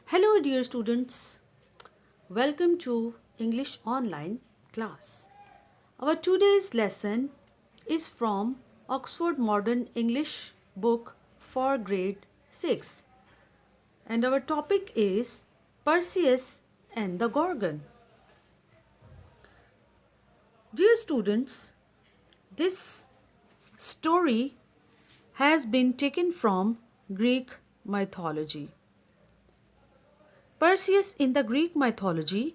Hello, dear students. Welcome to English Online class. Our today's lesson is from Oxford Modern English book for grade 6, and our topic is Perseus and the Gorgon. Dear students, this story has been taken from Greek mythology. Perseus in the Greek mythology,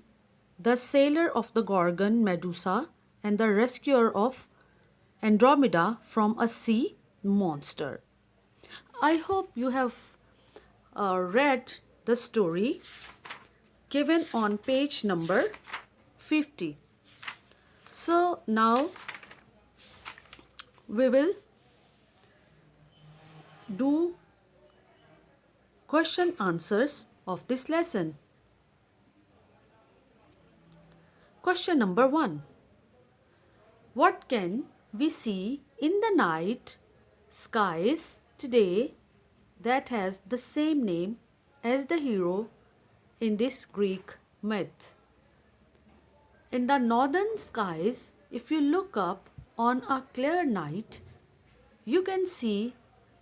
the sailor of the Gorgon Medusa and the rescuer of Andromeda from a sea monster. I hope you have read the story given on page number 50. So now we will do question answers of this lesson. Question number 1. What can we see in the night skies today that has the same name as the hero in this Greek myth? In the northern skies, if you look up on a clear night, you can see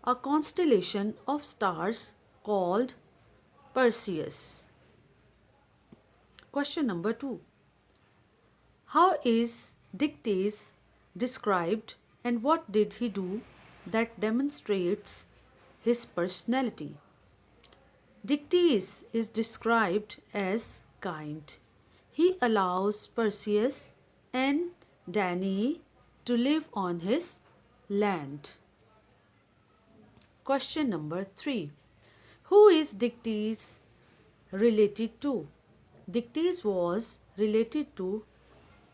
a constellation of stars called Perseus. Question number 2. How is Dictys described and what did he do that demonstrates his personality? Dictys is described as kind. He allows Perseus and Danae to live on his land. Question number 3. Who is Dictys related to? Dictys was related to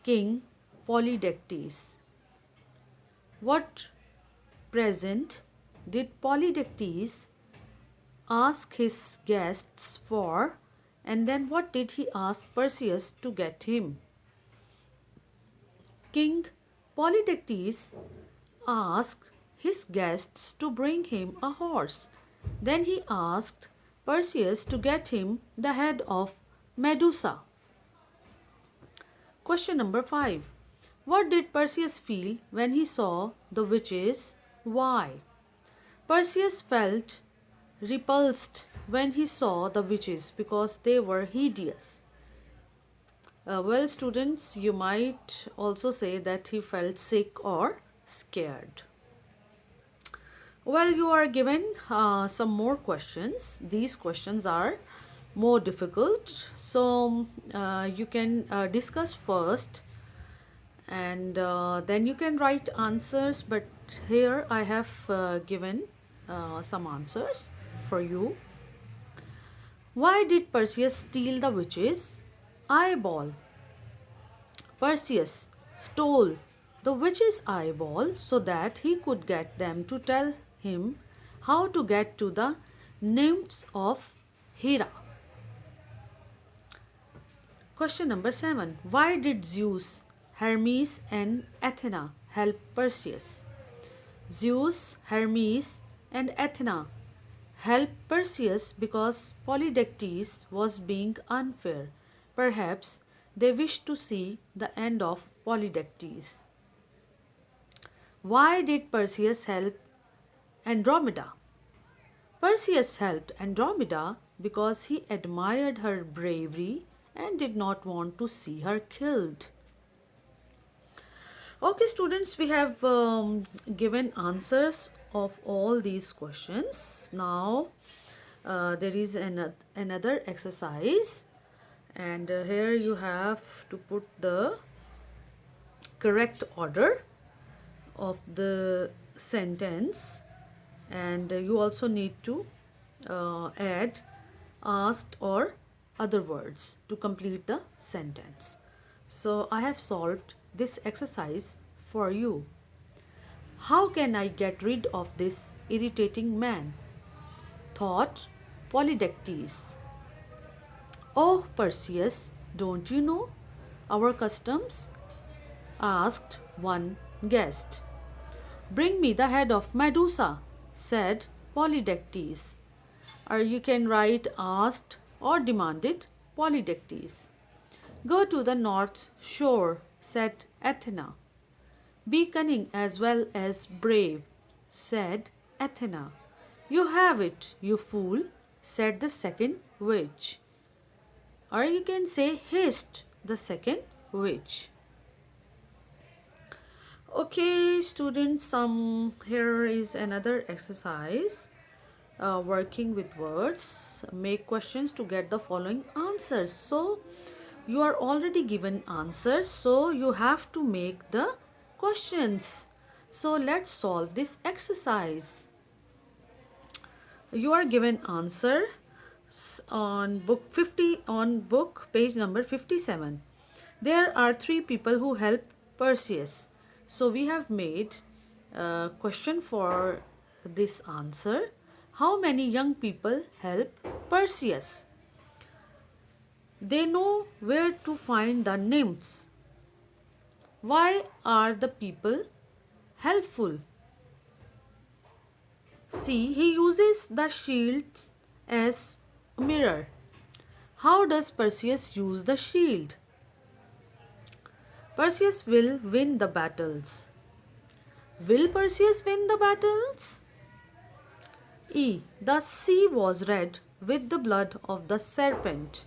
King Polydectes. What present did Polydectes ask his guests for, and then what did he ask Perseus to get him? King Polydectes asked his guests to bring him a horse. Then he asked Perseus to get him the head of Medusa. Question number 5. What did Perseus feel when he saw the witches? Why? Perseus felt repulsed when he saw the witches because they were hideous. Well, students, you might also say that he felt sick or scared. Well, you are given some more questions. These questions are more difficult, so you can discuss first and then you can write answers, but here I have given some answers for you. Why did Perseus steal the witch's eyeball? Perseus stole the witch's eyeball so that he could get them to tell him how to get to the nymphs of Hera. Question number 7. Why did Zeus, Hermes and Athena help Perseus? Zeus, Hermes and Athena helped Perseus because Polydectes was being unfair. Perhaps they wished to see the end of Polydectes. Why did Perseus help Andromeda? Perseus helped Andromeda because he admired her bravery and did not want to see her killed. Okay, students, we have given answers of all these questions. Now there is another exercise, and here you have to put the correct order of the sentence, and you also need to add asked or other words to complete the sentence. So I have solved this exercise for you. How can I get rid of this irritating man? Thought Polydectes. Oh, Perseus, don't you know our customs? Asked one guest. Bring me the head of Medusa, said Polydectes. Or you can write asked or demanded Polydectes. Go to the north shore, said Athena. Be cunning as well as brave, said Athena. You have it, you fool, said the second witch. Or you can say hissed the second witch. Okay, students, here is another exercise. Working with words. Make questions to get the following answers. So, you are already given answers, so you have to make the questions. So, let's solve this exercise. You are given answer on book page number 57. There are 3 people who help Perseus. So we have made a question for this answer. How many young people help Perseus? They know where to find the nymphs. Why are the people helpful? See, he uses the shields as a mirror. How does Perseus use the shield? Perseus will win the battles. Will Perseus win the battles? E. The sea was red with the blood of the serpent.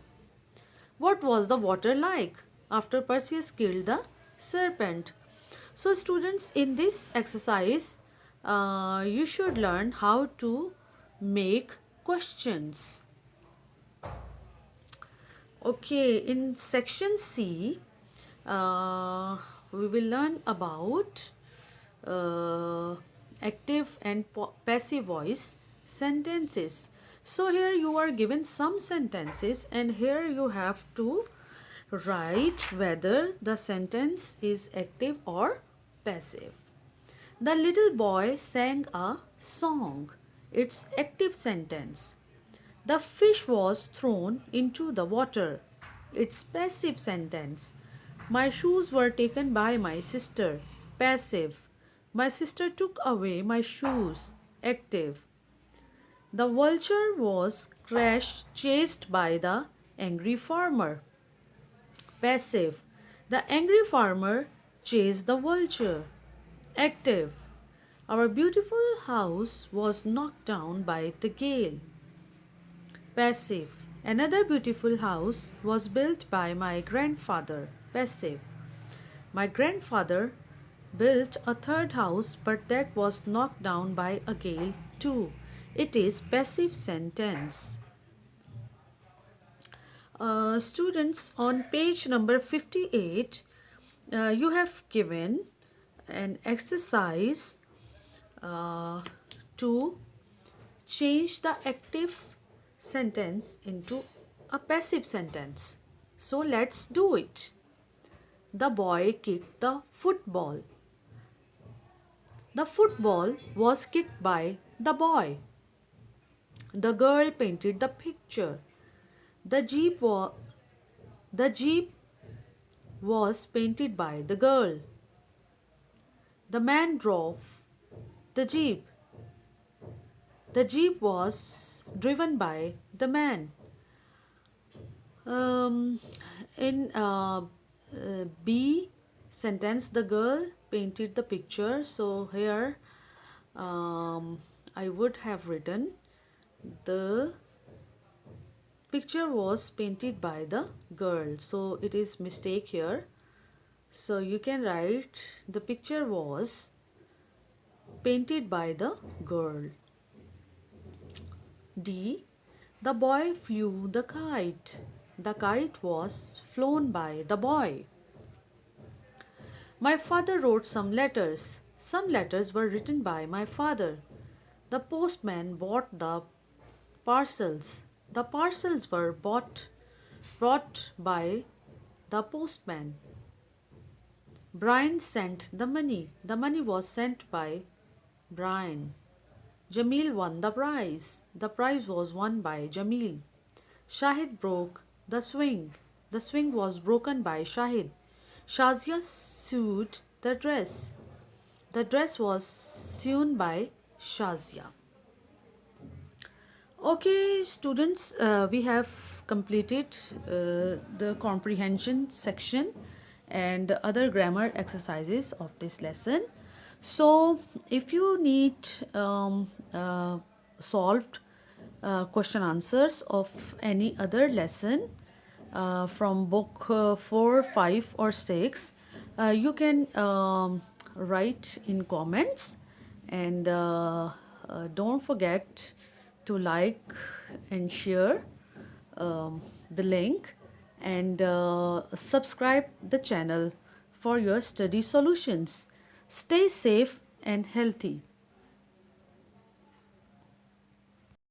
What was the water like after Perseus killed the serpent? So students, in this exercise, you should learn how to make questions. Okay, in section C, we will learn about active and passive voice sentences. So here you are given some sentences, and here you have to write whether the sentence is active or passive. The little boy sang a song. It's active sentence. The fish was thrown into the water. It's passive sentence. My shoes were taken by my sister. Passive. My sister took away my shoes. Active. The vulture was chased by the angry farmer. Passive. The angry farmer chased the vulture. Active. Our beautiful house was knocked down by the gale. Passive. Another beautiful house was built by my grandfather. Passive. My grandfather built a third house, but that was knocked down by a gale too. It is passive sentence. Students, on page number 58, you have given an exercise to change the active sentence into a passive sentence. So let's do it. The boy kicked the football. The football was kicked by the boy. The girl painted the picture. The jeep was painted by the girl. The man drove the jeep. The jeep was driven by the man. In B sentence, the girl painted the picture. So here I would have written the picture was painted by the girl. So it is mistake here. So you can write the picture was painted by the girl. D. The boy flew the kite. The kite was flown by the boy. My father wrote some letters. Some letters were written by my father. The postman bought the parcels. The parcels were brought by the postman. Brian sent the money. The money was sent by Brian. Jamil won the prize. The prize was won by Jamil. Shahid broke the swing. The swing was broken by Shahid. Shazia sewed the dress. The dress was sewn by Shazia. Okay, students, we have completed the comprehension section and other grammar exercises of this lesson. So, if you need solved question answers of any other lesson from book 4, 5, or 6, you can write in comments, and don't forget to like and share the link, and subscribe the channel for your study solutions. Stay safe and healthy.